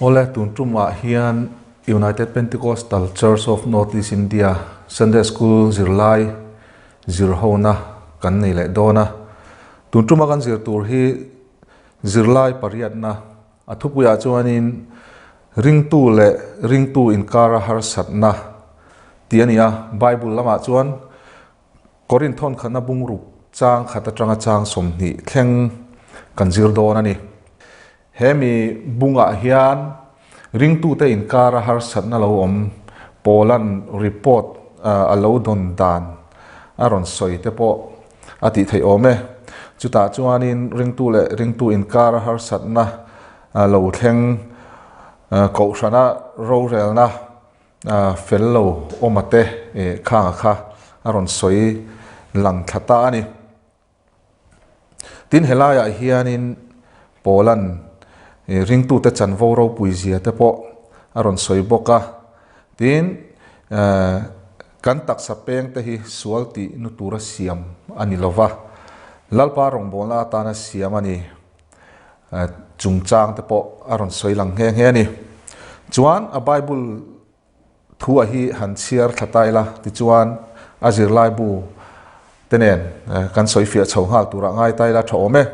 Ole tuntruma hian United Pentecostal Church of Northeast India Sunday School zirlai zirhona kan nei le dona tuntruma kan zir tur hi zirlai pariatna athupuya chuanin ring tu inkara har satna tiania Bible lama chuan Korinthon khana bungruk chang khata tanga chang somni thleng kan zir dona ni hemi bunga hian ringtu te inkara har satna lo om Poland report alo don dan aron soi te po ati thei ome chuta chuanin ringtu inkara har satna lo thleng ko sana ro relna fello omate khanga kha aron soi lang thata ani tin helaya hianin Poland ringtu te chanvo ro puizia te po aron soi boka tin kan tak sapeng te hi sualti nutura siam ani lova lalpa rong bola tana siam ani chungchang te po aron soi lang he ni chuan a Bible thua hi han chiar thataila ti chuan azir lai bu tenen kan soi fia chhonghal tura ngai taila thome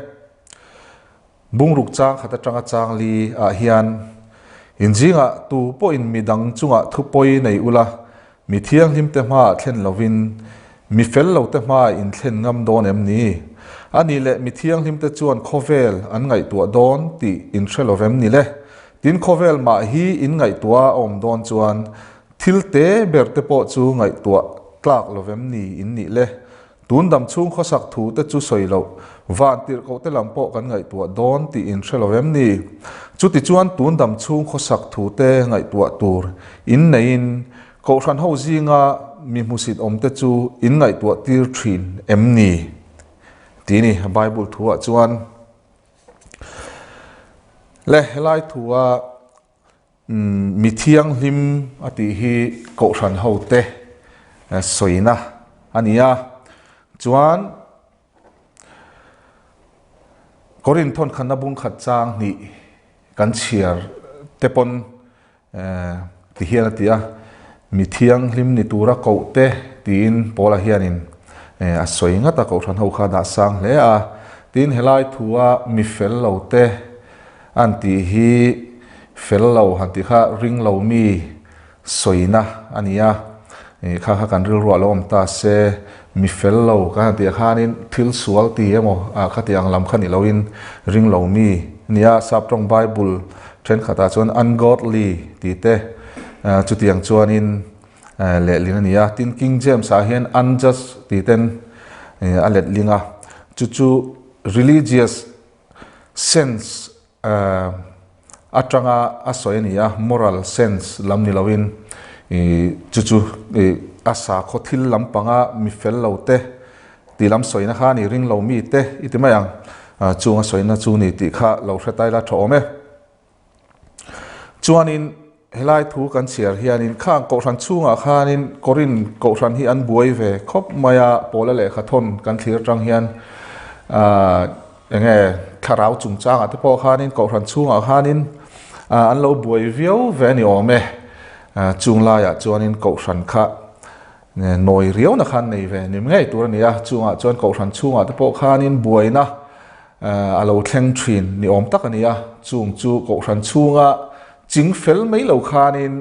bungruk chang khata tanga chang li a hian injinga tu po in midang chunga thupoi nei ula mi thiang him te ma thlen lovin mi fel lo te ma in thlen ngam don em ni ani le mi thiang him te chuan khovel an ngai tu don ti in threlovem ni le tin khovel ma hi in ngai tua om don chuan thil te ber te po chu ngai tua tlak lovem ni in ni le tun dam chung khosak thu te chu soilo van tir ko te lampo kan ngai tua don ti in threlovem ni chuti chuan tun dam chung khosak thu te ngai tua tur in nein ko ran ho zinga mi musit om te chu in ngai tua tir thin em ni tini Bible thua chuan le helai thua mi thiang hlim ati hi ko ran ho te soina ania chuan Korinthon khana bung khat chang ni kan chiar tepon ti hian atia mi thiang hlim ni tura ko te tin pola hianin a soinga ta ko than ho kha da sang le a tin helai thua mi fel lo te anti hi fel lo hanti kha ring lo mi soina ania kha kan ril ro lom ta se mi fel lo ka ti khanin thil sual ti emo a khatiang lam khani loin ring lo mi nia saprong Bible thren khata chon ungodly ti te chutiang chuanin le lina nia tin King James a hian unjust ti ten alet linga chu religious sense atanga asoenia moral sense lamni lawin chu asa khothil lampanga mi fel lo te ti lam soina kha ni ring lo mi te itimayang chunga soina chu ni ti kha lo hretai la thome chuanin helai thu kan chiar hianin khang ko ran chunga khanin korin ko ran hi an buai ve khop maya pola le khathon kan thlir tang hian enge tharau chungchang ate po khanin ko ran chunga khanin an lo buai viau ve ni ome chungla ya chuanin ko ran kha noi riau na khan nei ve nim ngai tur ania chunga chuan ko ran chunga te po khanin buaina alo thleng thin ni om tak ania chung chu ko ran chunga ching fel mai lo khanin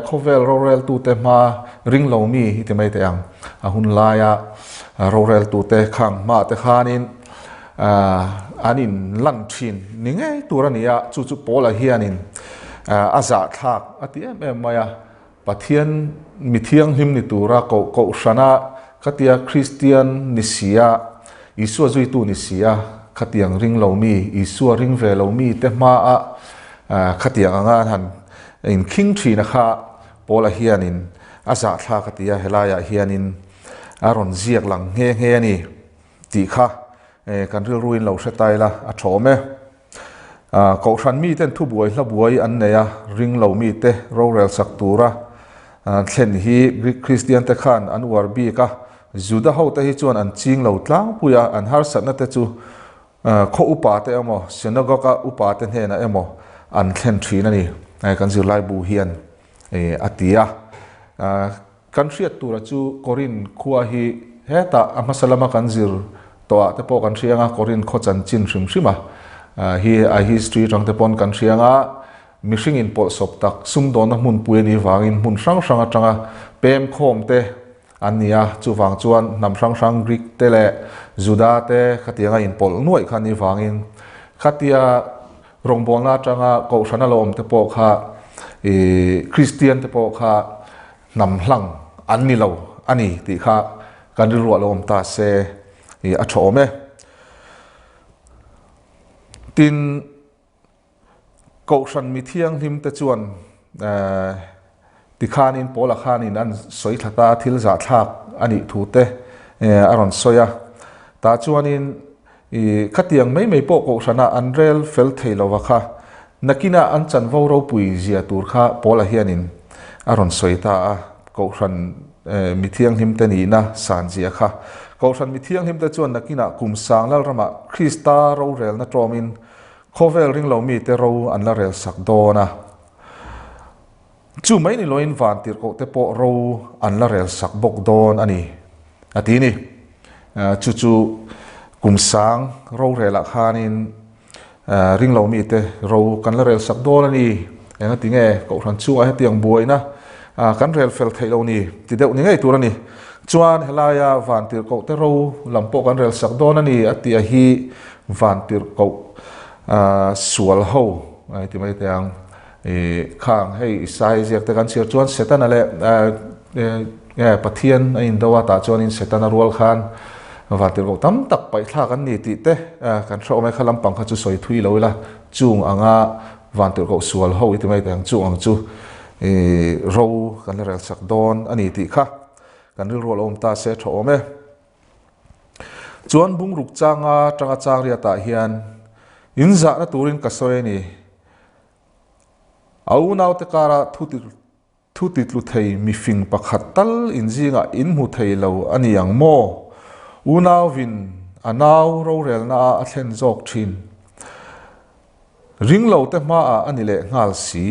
khovel rorel tu te ma ring lo mi hi te mai te ang a hun la ya rorel tu te khang ma te khanin anin lan thin ni ngai tur ania chu pola hianin aza thak ati em maya pathian mi thiang hlim ni tura ko sana khatia Christian nisia Isu zui tu nisia khatiang ring lo mi Isu ring ve lo mi te ma a khatiang anga han in king thina kha pola hianin aza thla khatia helaya hianin aron ziak lang nge ni ti kha kan ril ruin lo hretayla a thome ko ran mi ten thu buai hla buai an neya ring lo mi te rorel sak tura thlen hi Christian te khan an war bi ka juda ho te hi chuan an ching lo tlang puya an har satna te chu kho upa te emo synagogue upa te hena emo an thlen thina ni kan zir lai bu hian atia kan hriat tura chu Corin khua hi heta amasalama kan zir toa te po kan hrianga Corin khochan chin hrim hrima hi a history tang te pon kan hrianga mihring in pol sop tak sum don na mun pueni wangin mun hrang hrang atanga pem khom te ania chuwang chuan nam hrang hrang Greek te le Juda te khatianga in pol nuai khani wangin khatia rongbona atanga ko hrana lom te po kha Christian te po kha nam hlang anni lo ani ti kha kan ri ruwa lom ta se a thome tin ko hran mi thiang him te chuan ti khanin pola khanin an soi thata thil za thlak ani thu te aron soya ta chuanin khatiang mai po ko hrana an rel fel theilowa kha nakina an chan vo ro pui zia tur kha pola hianin aron soita a ko hran mi thiang him te ni na san zia kha ko hran mi thiang him te chuan nakina kum sang lal rama Krista ro rel na tromin khovel ring lo mi te ro an la rel sak dona chu mai ni loin van tir ko te po ro an la rel sak bok don ani atini chu kum sang ro rela khanin ring lo mi te ro kan la rel sak don ani enga tinge ko hran chu a hetiang buaina kan rel fel thailo ni ti deuh ni ngai tur ani chuan helaya van tir ko te ro lampo kan rel sak don ani atia hi van tir ko sual ho ai ti mai tang khang hei sai ziak te kan sir chuan setan ale pathian a in dawa ta chuan in setan a rual khan van tir ko tam tak pai thla kan ni ti te kan thro mai khalam pang kha chu soi thui lo la chung anga van tir ko sual ho ti mai tang chung ang chu ro kan rel sak don ani ti kha kan ri rual om ta se tho me chuan bung ruk changa tanga chang ria ta hian inza na turin kasoi ni au nau te kara thuti tlu thei mi fing pakhat tal injinga in mu thei lo ani ang mo unau vin anau ro rel na a thlen jok thin ring lo te ma a ani le ngal si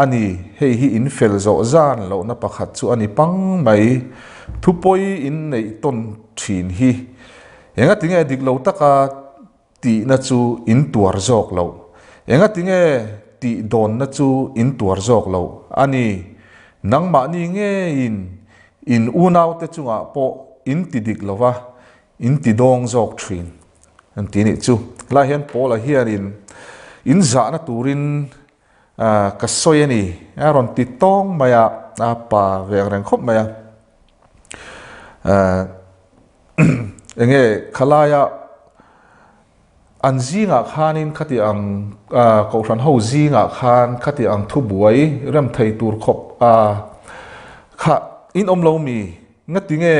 ani hei hi in fel zo zan lo na pakhat chu ani pang mai thupoi in nei ton thin hi enga tinge dik lo taka ti na chu in tuar jok lo enga tinge ti don na chu in tuar jok lo ani nangma ni nge in unau te chunga po in ti dik lova in ti dong jok thin an ti ni chu la hian pola hian in za na turin ka soyani aron ti tong maya pa veng reng khop maya enge khalaya an zinga khanin khati ang ko hran ho zinga khan khati ang thu buai ram thei tur khop kha in omlo mi ngatinge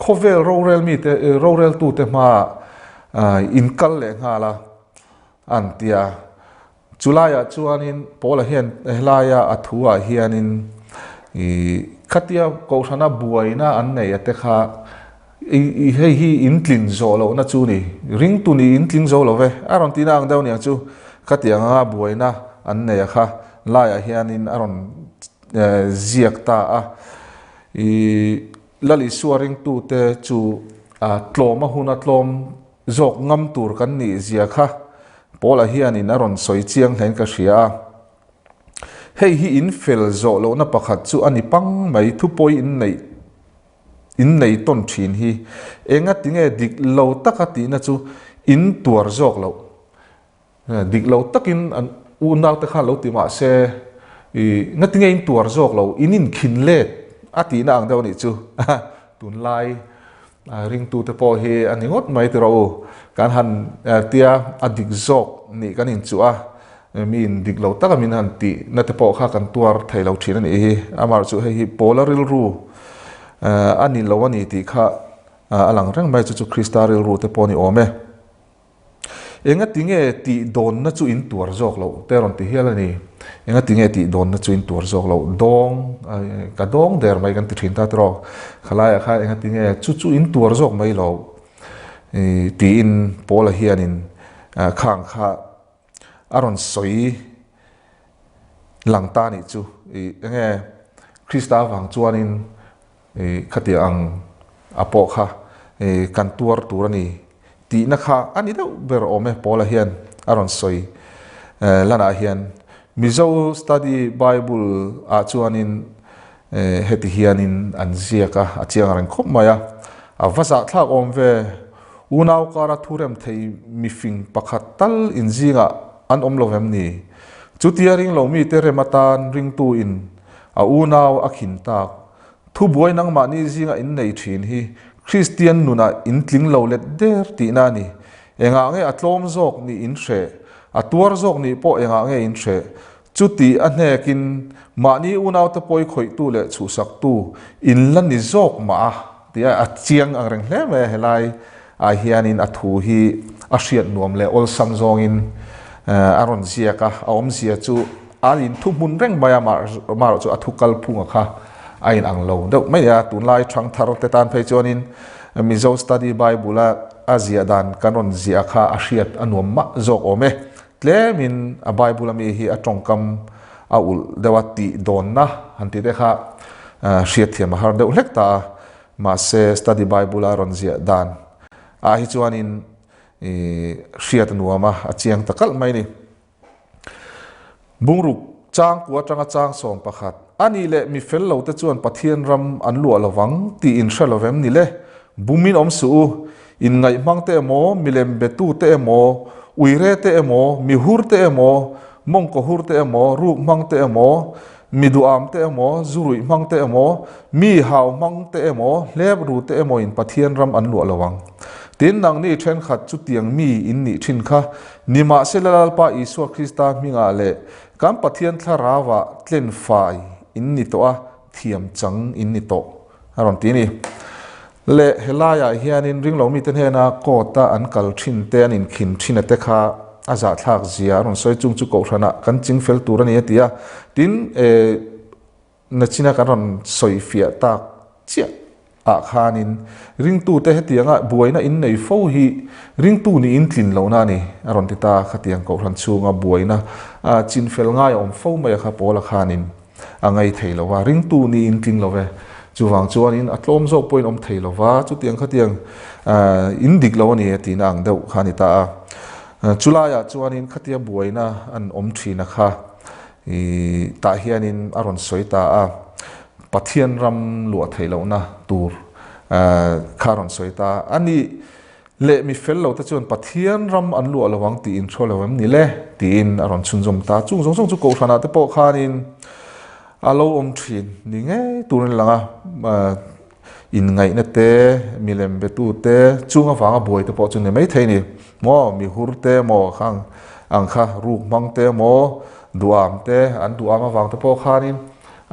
khovel rorel mi te rorel tu te ma in kal le ngala antia chulaya chuanin pola hian helaya athua hianin khatia ko hran a buaina an nei ate kha hei hi in tlin zo lo na chu ni ring tu ni in tlin zo lo ve aron tina ang deuh ni chu khatiang a buaina an nei kha laia hianin aron ziak ta a lali suaring tu te chu tloma huna tlom zok ngam tur kan ni zia kha pola hianin aron soi chiang hlen ka hria hei hi in fel zo lo na pakhat chu ani pang mai thu poi in nei ton thin hi enga tinge dik lo takati na chu in tuar jok lo dik lo takin an unau te kha lo ti ma se nga tinge in tuar jok lo in khin let ati na ang daw ni chu tun lai ring tu te po hi ani ngot mai te ro kan han tia adik jok ni kan in chu a min dik lo taka min han ti na te po kha kan tuar thei lo thin ani hi amar chu hei hi polaril ru ani lo ani ti kha alang rang mai chu kristaril ru te poni ome enga tinge ti don na chu in tuar jok lo teron ti hial ani enga tinge ti don na chu in tuar jok lo dong ka dong der mai kan ti thin ta tro khalaya kha enga tinge chu in tuar jok mai lo ti in pola hianin khang kha aron soi lang ta ni chu nge Krista wang chuanin khatia ang apo kha kan tuar turani ti na kha ani do ber ome pola hian aron soi lana hian mizo study bible a chuanin heti hianin an ziaka achiang ran khop maya avasa thlak om ve unaw kara thurem thei mifing pakhat tal injinga an omlovem ni chutia ring lo mi te rematan ring tu in a unaw akhin tak thu buai nang ma ni zinga in nei thin hi Christian nuna in tling lo let der ti na ni enga nge atlom zok ni in hre atuar zok ni po enga nge in hre chuti a hnekin ma ni unaw te poi khoi tu le chu sak tu in lan ni zok ma tia a chiang ang reng hle me helai a hianin a thu hi a hriat nuam le ol sam zong in aron ziaka a om zia chu alin thu mun reng maya ma chu a thu kal phunga kha ain ang lo deuh mai ya tun lai thang thar te tan phei chuanin mizo study bible a zia dan kanon zia kha a hriat anuam ma zok ome tlemin a bible mi hi a tongkam a ul dewati don na hanti de kha hriat thiam har deuh hlek ta ma se study bible a ron zia dan a hi chuanin hriat nuama a chiang takal mai ni bungruk chang ku atanga chang som pakhat ani le mi fel lo te chuan pathian ram an lu alawang ti in hralovem ni le bumin om su in ngai mang te mo milem betu te mo uire te mo mi hur te mo mong ko hur te mo ruk mang te mo mi duam te mo zurui mang te mo mi haw mang te mo leb ru te mo in pathian ram an lu alawang tin nang ni then khat chu tiang mi in ni thin kha nima selal pa iswa krista minga le kam pathian tharawa tlen fai in ni to a thiam chang in ni to aron ti ni le helaya hianin ringlo mi ten hena ko ta an kal thin te an in khin thina te kha aza thak zia ron soi chung chu ko thana kan ching fel tur ani atia tin na china karon soi fia ta chia a khanin ring tu te hetianga buaina in nei fo hi ring tu ni in thlin lo na ni aron ti ta khatiang ko ran chunga buaina a chin fel ngai om fo mai kha pola khanin angai theilo wa ring tu ni in tling lo ve chuwang chuanin atlom zok point om theilo wa chu tiang khatiang in dik lo ni ti nang deuh khani ta chulaya chuanin khatia buaina an om thina kha ta hianin aron soita a pathian ram lua theilo na tur kharon soita ani le mi fel lo ta chuan pathian ram an lua lawang ti in throlawam ni le ti in aron chunjom ta chung jong chu ko thana te po khanin alo om thin ni nge turin langa in ngai na te milem betu te chunga wanga boi te po chun nei mai theini mo mi hur te mo khang ang kha ruk mang te mo duam te an duama wang te po khanin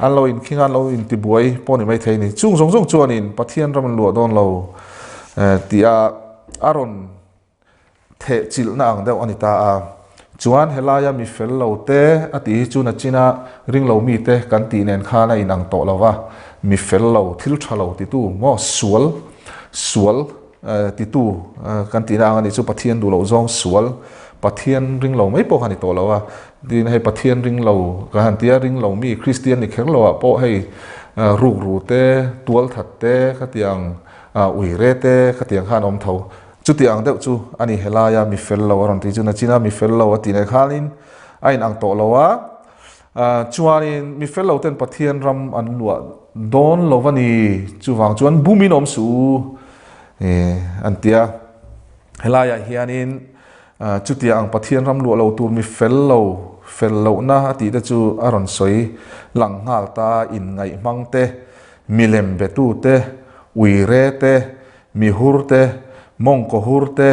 an lo in khingan lo in ti buai poni mai theini chung jong chuanin pathian ram lu don lo tia aron the chil na ang deuh anita a chuan helaya mi fel lo te ati chuna china ring lo mi te kan ti nen kha na in ang to lova mi fel lo thil thalo ti tu mo sual ti tu kan ti na ani chu pathian du lo zong sual pathian ring lo mai po hani to lova din hei pathian ring lo ka han tia ring lo mi christian ni kher lo po hei ruk ru te tual that te khatiang uire te khatiang khan om tho chu tiang deuh chu ani helaya mi fel lo aron ti chu na china mi fel lo ati ne khalin ain ang to lowa chuanin mi fel lo ten pathian ram an lua don lovani chuwang chuan bumin om su antia helaya hianin chu tiang pathian ram lua lo tur mi fel lo na ati te chu aron soi lang ngal ta in ngai mang te milem betu te uire te mi hur te mong ko hur te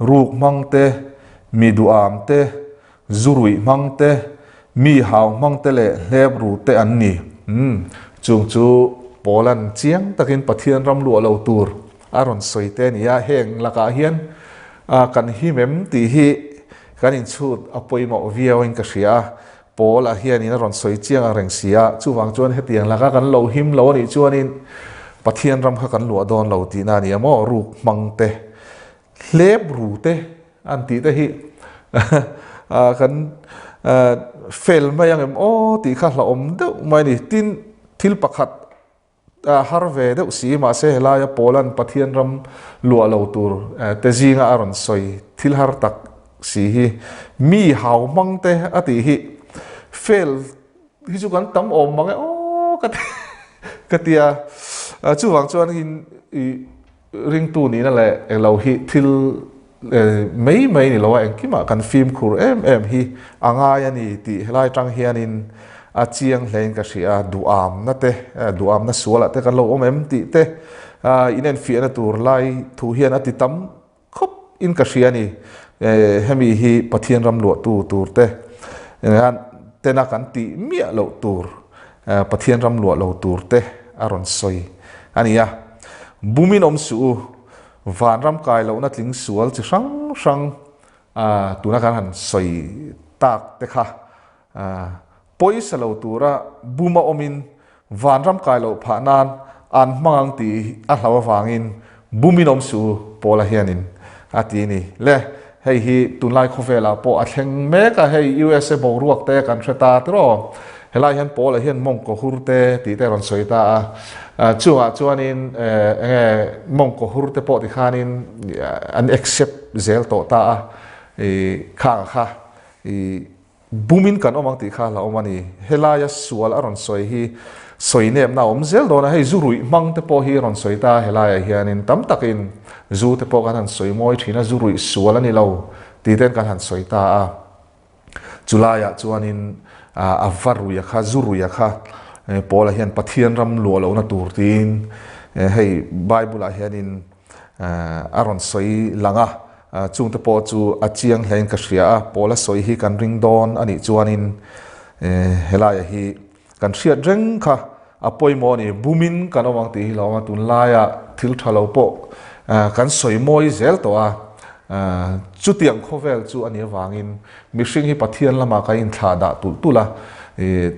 ruk mang te mi duam te zurui mang te mi haw mang te le leb ru te an ni chung chu polan chiang takin pathian ram lu lo tur aron soi te nia heng laka hian kan hi mem ti hi kan in chut apoi mo viawin ka hria pola hian in aron soi chiang a reng sia chuwang chuan hetiang laka kan lo him lo ni chuanin pathian ram kha kan lu don lo ti na ni mo ruk mang te leb ru te an ti te hi kan fail mai ang o ti kha la om deuh mai ni tin thil pakhat har ve deuh si ma se helaya Poland pathian ram lua lo tur te zinga aron soi thil har tak si hi mi hau mang te ati hi fail hi chu kan tam om mang o katia chu wang chuan in ring tu ni na le lo hi thil mấy mấy ni lo anh kim kan phim khur em hi anga ya ni ti helai tang hian in a chiang hlein ka sia duam na te duam na suala te kan lo om em ti te inen fi na tur lai thu hian ati tam khop in ka sia ni hemi hi pathian ram lo tu tur te an te na kan ti mia lo tur pathian ram lo tur te aron soi ania bumin om su van ram kai lo na tling sual chi sang sang tuna kan han soi tak te kha poisa lo tura buma omin van ram kai lo pha nan an mangang ti a hlawa wangin bumin om su pola hianin ati ni le hei hi tunlai khovela po a thleng me ka hei USA bo ruak te kan theta tro helai hian pola hian mong ko hurte ti te ron soi ta chuanin mong ko hurte po ti khanin an accept zel to ta kha bumin kan omang ti kha la omani helaya sual aron soi hi soi nem na om zel do na hei zurui mang te po hi ron soi ta helaya hianin tam takin zu te po kan han soi moi thina zurui sual ani lo ti ten kan han soi ta chulaya chuanin avaruya kha zuruya kha pola hian pathian ram lo lo na tur tin hei bible a hianin aron soi langa chung te po chu achiang hlein ka hria pola soi hi kan ring don ani chuanin helaya hi kan hria reng kha apoi mo ni bumin kan omang ti lo ma tun laya thil thalo po kan soi moi zel to chu tiang khovel chu ani wangin mishing hi pathian lama ka in thla da tula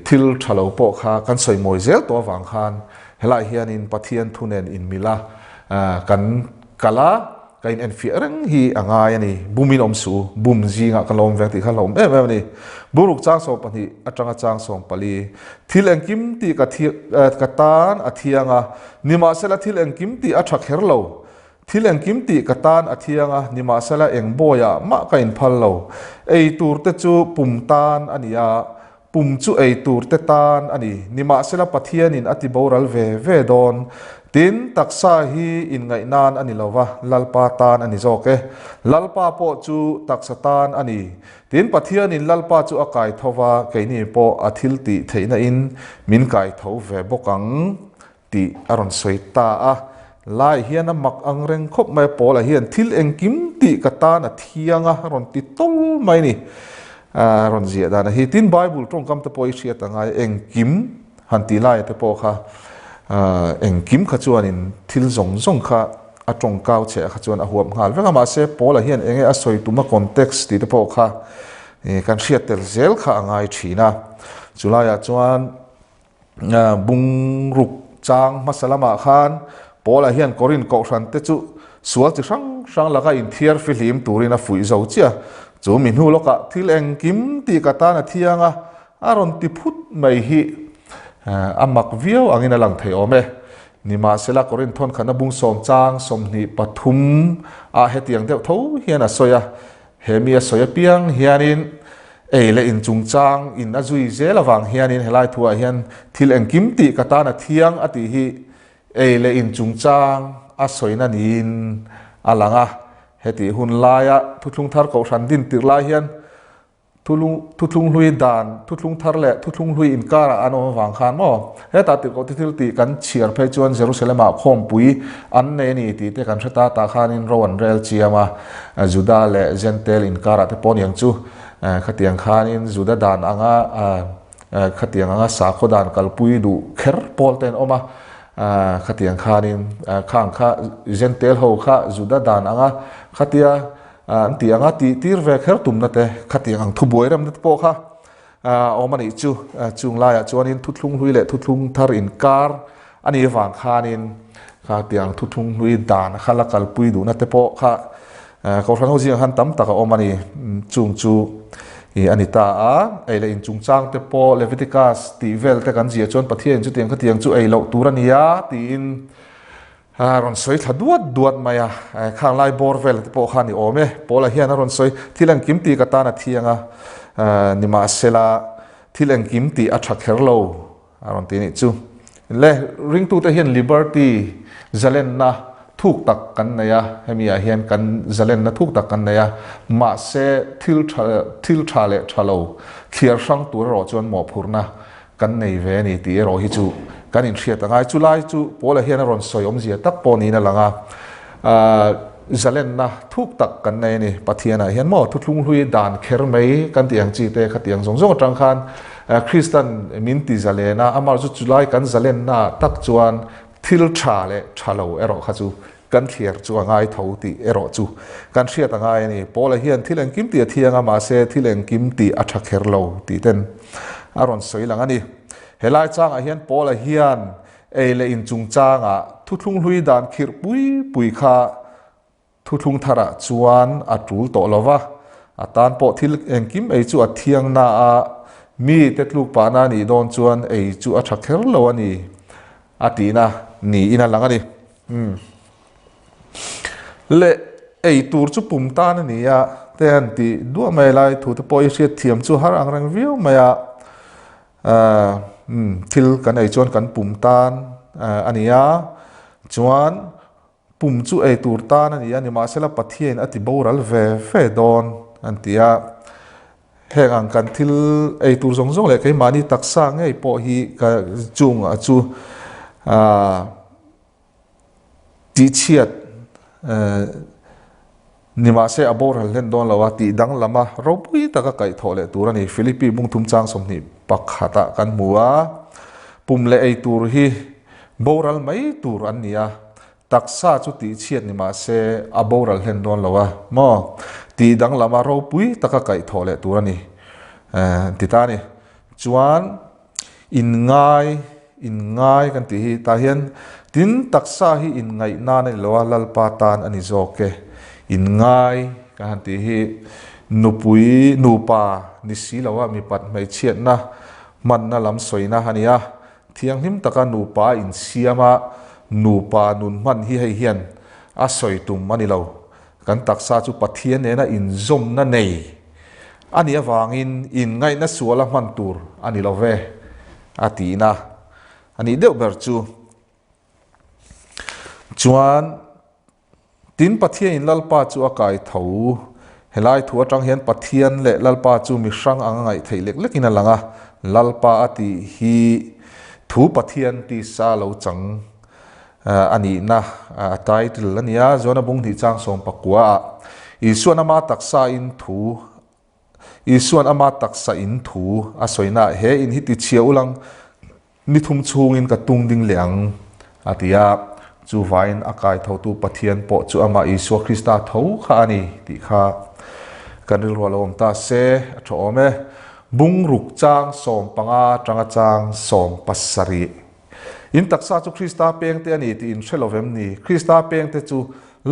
thil thalo po kha kan soi moi zel to wang khan helai hianin pathian thunen in mila kan kala kain en fi reng hi anga yani bumin om su bum zinga kalom vek ti khalom em ni buruk chang so pani atanga chang song pali thil engkim ti ka tan athianga nima sela thil engkim ti athak herlo thil engkim ti ka tan athianga nima sela engboya ma kain phallo ei tur te chu pum tan ania pum chu ei tur te tan ani nima sela pathianin ati boral ve don tin taksa hi in ngai nan ani lova lalpa tan ani zoke lalpa po chu taksa tan ani tin pathianin lalpa chu akai thowa keini po athil ti theina in min kai tho ve bokang ti aron soita a lai hian mak angreng khop mai pola hian thil engkim ti katan athianga ron ti tol mai ni ron zia dana hi tin bible tong kam te poi hria tanga engkim hanti lai te po kha engkim kha chuanin thil zong kha atong kau che kha chuan a huam ngal veka ma se pola hian enge a soi tuma context ti te po kha kan hria tel zel kha angai thina chulaya chuan bung ruk chang masalama khan pola hian korin ko ran te chu sual chi sang laka in thiar filim turina fui zo chia chu min hu loka thil engkim ti kata na thianga aron ti phut mai hi amak viau angina lang thei ome nima sela korin thon khana bung som chang somni pathum a hetiang deuh tho hian a soya hemia soya piang hianin eile in chung chang in azui zela wang hianin helai thua hian thil engkim ti kata na thiang ati hi eile in chung chang a soina nin alanga heti hun laya thutlung thar ko ran din tir lai hian thutlung hlui dan thutlung thar le thutlung hlui in kara ano wang khan mo heta ti ko thil ti kan chiar phei chuan Jerusalem a khom pui an ne ni ti te kan thata ta khanin rowan rel chiama juda le gentel in kara te pon yang chu khatiang khanin juda dan anga khatiang anga sa khodan kalpui du kher polten oma khatiang khanin khang kha gentel ho kha juda dan anga khatia anti anga ti tir ve kher tumna te khatiang ang thuboi ram te po kha omani chu chung la ya chuanin thutlung hlui le thutlung thar in kar ani wang khanin khatiang thutlung hlui dan khala kalpui du na te po kha ko ran ho jing han tam taka omani chung chu anita ei le in chungchang te po Leviticus ti vel te kan zia chuan pathian chu tiang khatiang chu ei lo turania ti in ron soi thaduat duat maya khang lai bor vel te po khani ome pola hian ron soi thilang kim ti katana thianga nima sela thilang kim ti athakher lo ron ti ni chu le ring tu te hian liberty zalen na thuk tak kan naya hemia hian kan zalen na thuk tak kan naya ma se thil thale thalo khiar sang tur ro chuan mo phurna kan nei ve ni ti ro hi chu kan in thriat angai chu lai chu pola hian ron soyom zia tak po ni na langa zalen na thuk tak kan nei ni pathiana hian mo thuthlung hlui dan kher mei kan tiang chi te khatiang zong zong tang khan Christian min ti zalena amar chu chulai kan zalen na tak chuan thil tha le thalo ero kha chu kan thiar chu angai tho ti ero chu kan hriat angai ni pola hian thileng kim ti thianga ma se thileng kim ti atha kher lo ti ten aron soi lang ani helai chang a hian pola hian ei le in chung changa thuthlung hlui dan khir pui kha thuthlung thara chuan atul to lova atan po thileng kim ei chu a thiang na a mi te tluk pa na ni don chuan ei chu atha kher lo ani atina ni ina lang ani le ei tur chu pum ta na ni ya te an ti du mai lai thu te poi hriat thiam chu har ang rang viu maya thil kan ei chuan kan pum tan ania chuan pum chu ei tur ta na ni ani ma sela pathian ati boral ve don an tia heng ang kan thil ei tur zong zong le kai mani taksa ngei po hi ka chung a chu ti chiat nima se abor halen don lawa ti dang lama ropui taka kai thole turani Philippi mung thum chang somni pakhata kan muwa pumle ei tur hi boral mai tur ania taksa chu ti chiat nima se aboral hlen don lawa mo ti dang lama ropui taka kai thole turani titani chuan in ngai kan ti hi ta hian tin taksa hi in ngai na nei lawa lalpa tan ani zoke in ngai kan ti hi nupa ni si lawa mi pat mai chiat na man na lam soina hania thiang him taka nupa in siama nupa nun man hi hei hian a soi tum mani lo kan taksa chu pathian ne na in zom na nei ani awangin in ngai na suala man tur ani lo ve atina ani deuh ber chu chuan tin pathian in lalpa chu akai tho helai thu atang hian pathian le lalpa chu mi hrang angai theilek lekin alanga lalpa ati hi thu pathian ti sa lo chang ani na title ania zona bung ni chang som pakwa isuan ama taksa in thu isuan ama taksa in thu asoina he in hi ti chia ulang ni thum chung in ka tung ding liang atia chu vain akai tho tu pathian po chu ama Isu Krista tho kha ani ti kha kanil rolom ta se thome bung ruk chang som panga tanga chang som pasari in taksa chu Krista peng te ani ti in shelovem ni Krista peng te chu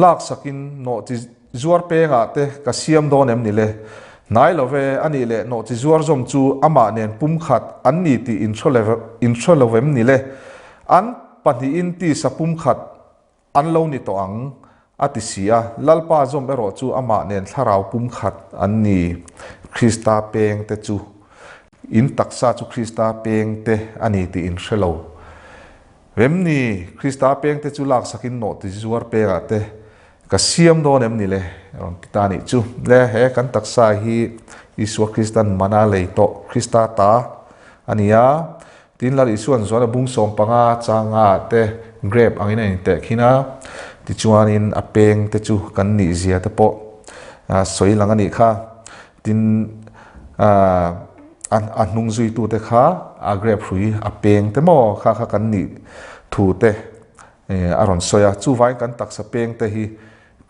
lak sakin no ti zuar penga te ka siam don em ni le nai love ani le no ti zuar zom chu ama nen pum khat an ni ti in shelovem ni le an pani in ti sapum khat an lo ni to ang atisia lalpa zom ero chu ama nen tharau pum khat an ni Krista peng te chu in taksa chu Krista peng te ani ti in shelo vem ni Krista peng te chu lak sakin no ti zuar penga te ka siam don em ni le ron tani chu le he kan taksa hi Isu Kristan mana le to Krista ta ania tin la isuan zona bung som panga changa te grape angin in te khina ti chuanin apeng te chu kan ni zia te po soi lang ani kha tin an nung zui tu te kha a grape hui apeng te mo kha kan ni thu te aron soya chu vai kan taksa peng te hi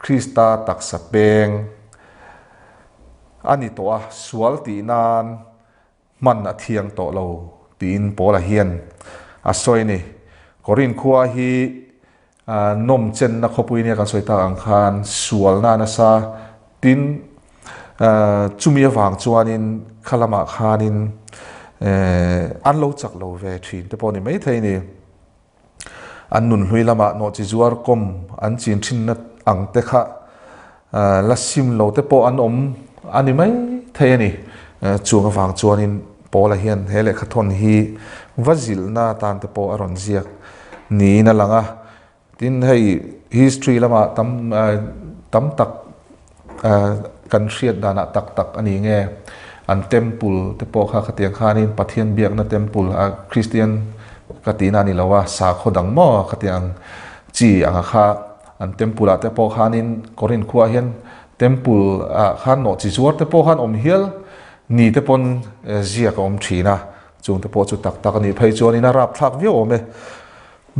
Krista taksa peng ani to a sual ti nan man na thiang to lo tin pola hian a soi ni korin khuwa hi nom chen na khopui ne kan soita ang khan sual na na sa tin chumi wang chuanin khalama khanin an lo chak lo ve thin te pawh ni mai thei ni an nun hlui lama no chi zuar kom an chin thin na ang te kha la sim lo te pawh an om ani mai thei ani chuang wang chuanin pawla hian hele khathon hi vazil na tan te pawh aron ziak ni na langa tin hei history lama tam tak kan hriat dana tak tak ani nge an temple te pawh kha khatiang khanin pathian biak na temple a Christian katina ni lawa sa khodang mo khatiang chi anga kha an temple a te pawh khanin korin khua hian temple a khan no chi zuar te pawh khan om hial ni te pon ziak om thina chung te pawh chu tak tak ani phei chuan in a rap thlak vio ome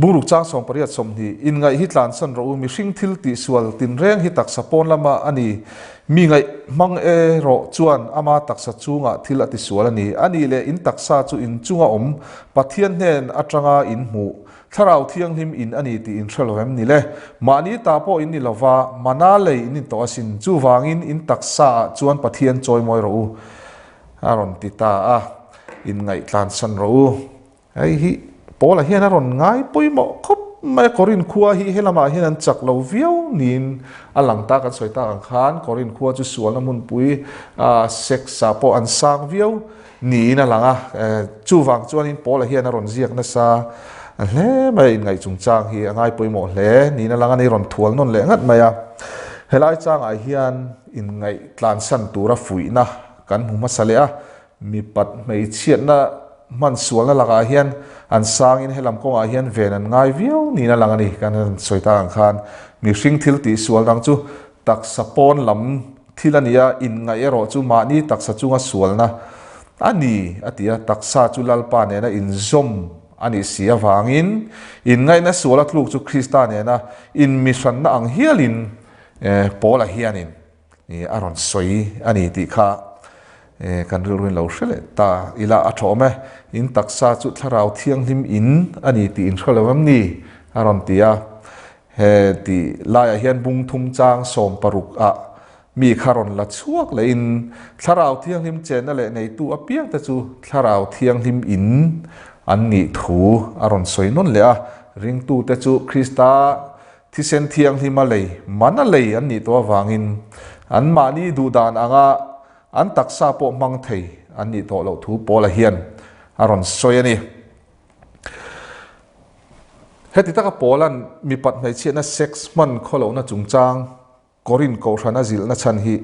buruk chang som pariat som ni in ngai hi tlan san ro mi hring thil ti sual tin reng hi tak sapon lama ani mi ngai mang e ro chuan ama taksa chunga thil ati sual ani le in taksa chu in chunga om pathian nen atanga in mu tharau thiang him in ani ti in threlwem ni le mani ta po in ni lova mana le in to asin chu wangin in taksa chuan pathian choi moi ro aron ti ta a in ngai tlan san ro ai hi Paul hian aron ngai poimo khop mai korin khua hi helama hian an chak lo viau nin alang ta kan soita ang khan korin khua chu sual mun pui sex sa po an sang viau ni na langa chu wang chuan in Paul hian aron ziak na sa le mai ngai chung chang hi angai poimo hle ni na langa ni ron thual non le ngat maya helai chang ai hian in ngai tlan san tura fui na kan hu masale a mi pat mai chiat na man sual na laka hian an sang in helam ko a hian ven an ngai viau ni na lang ani kan soita ang khan mi hring thil ti sual dang chu tak sapon lam thilania in ngai ero chu ma ni tak sa chunga sual na ani atia taksa chu lalpa ne na in zom ani sia wangin in ngai na suala tluk chu Krista ne na in mission na ang hialin pola hianin ni aron soi ani ti kha kan rilwin lo hrele ta ila athome in taksa chu tharau thiang hlim in ani ti in threlawam ni aron tia he ti laia hian bung thum chang som paruk a mi kharon la chuak le in tharau thiang hlim chen na le nei tu apiang ta chu tharau thiang hlim in an ni thu aron soi non le a ring tu te chu Krista thisen thiang hlim a le mana le an ni to wangin an mani du dan anga an taksa po mang thei an ni to lo thu pola hian aron soyani heti taka polan mi pat mai chena 6 man kholo na chungchang korin ko thana zil na chan hi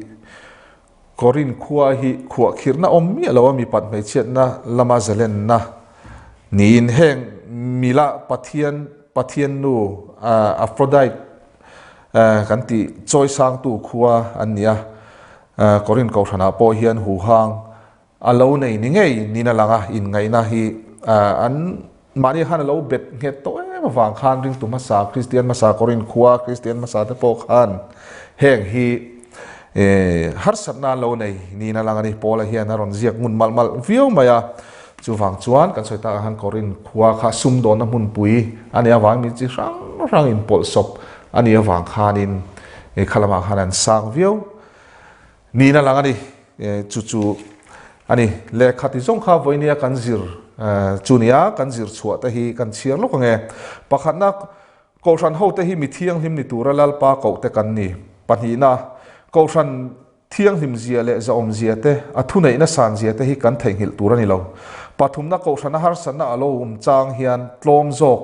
korin khua hi khua khirna om mi lo mi pat mai chena lama zalen na nin heng mila pathian nu Aphrodite kan ti choi sang tu khua ania korin ko thana po hian hu hang alo nei ni ngei ni na langa in ngai na hi an mani han lo bet nge to em wang khan ring tu masa Christian masa korin khua Christian masa te po khan heng hi har satna lo nei ni na langa ni pola hian aron ziak mun mal viau maya chu wang chuan kan soita han korin khua kha sum don na mun pui ani awang mi chi rang in pol sop ani awang khanin khalama khanan sang viau ni na langa ni chu ani le khati zong kha voinia kanzir chunia kanzir chua ta hi kan chiar lo nge pakhatna ko ran ho te hi mi thiang hlim ni tura lal pa ko te kan ni panina ko ran thiang hlim zia le za om zia te athu nei na san zia te hi kan theng hil tura ni lo pathumna ko ran har san na alo chang hian tlom zok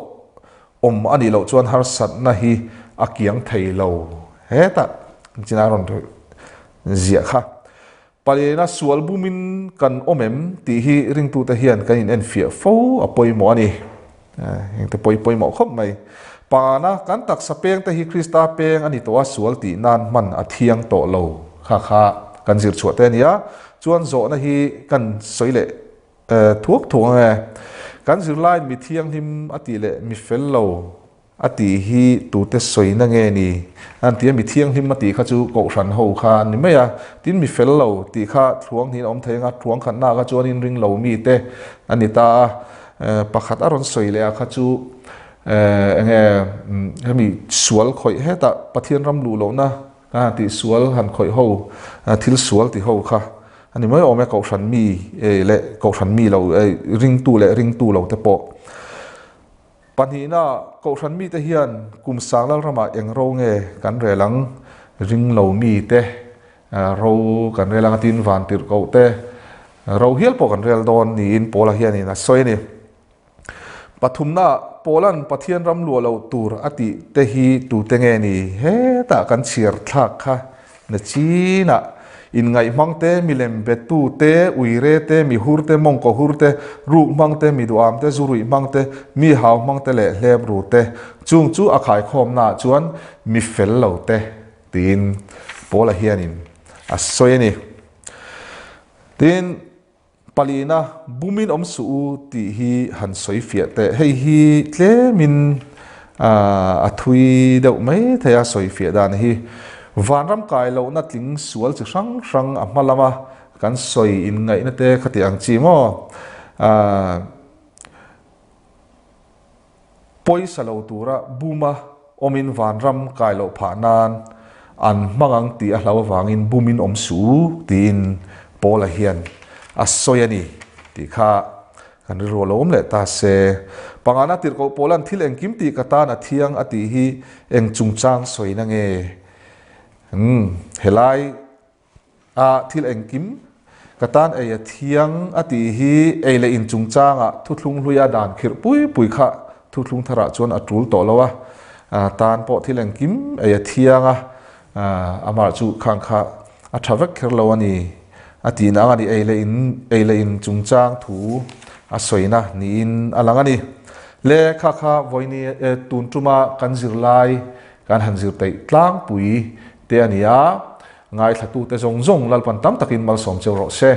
ani lo chuan har san na hi akiang thei lo heta china ron zia kha palena sual bumin kan omem ti hi ring tu ta hian kan in fia fo apoi mo ani heng te poi mo khop mai pana kan tak sapeng te hi Krista peng ani to sual ti nan man athiang to lo kha kan zir chuat te nia chuan zo na hi kan soile thuak thuang kan zir line mi thiang him ati le mi fel lo ati hi tu te soi na nge ni an ti mi thiang him ati kha chu ko ran ho kha ni me ya tin mi fel lo ti kha thuang hin om thenga thuang khan na ka chuan in ring lo mi te ani ta pakhat aron soi le kha chu mi sual khoi heta pathian ram lu lo na ti sual han khoi ho thil sual ti ho kha ani mai ome ko than mi le ko than mi lo ring tu lo te po panhina ko than mi te hian kum sang lal rama eng ro nge kan relang ring lo mi te ro kan relang tin van tir ko te ro hial po kan rel don ni in pola hian in a soi ni pathumna polan pathian ram lu lo tur ati te hi tu te nge ni he ta kan chir thak kha na chi na in ngai mang te milem betu te uire te mi hur te mong ko hur te ru mang te mi duam te zurui mang te mi haw mang te le hleb ru te chung chu a khai khom na chuan mi fel lo te tin pola hianin a soi ni tin palina bumin om su ti hi han soi fia te hei hi tle min a thui deuh mai thaya soi fia dan hi van ram kai lo na tling sual chi sang a hmalama kan soi in ngai na te khati ang chi mo poisa lo tura buma omin van ram kai lo pha nan an mangang ti a hlau wangin bumin om su tin pola hian a soyani ti kha kan ro lom le ta se pangana tir ko polan thil eng kim ti kata na thiang ati hi eng chungchang soina nge helai a thil eng kim katan e thiang ati hi eile in chungchanga thuthlung hluya dan khir pui kha thuthlung thara chon atul to lawa tan po thil eng kim e thianga amar chu khang kha a thavek kher lawani ati na ngani eile in chungchang thu a soina ni in alangani le kha voini tun tuma kan zirlai kan hanzir tei tlang pui te ania ngai thatu te zong lalpan tam takin mal som cheu ro se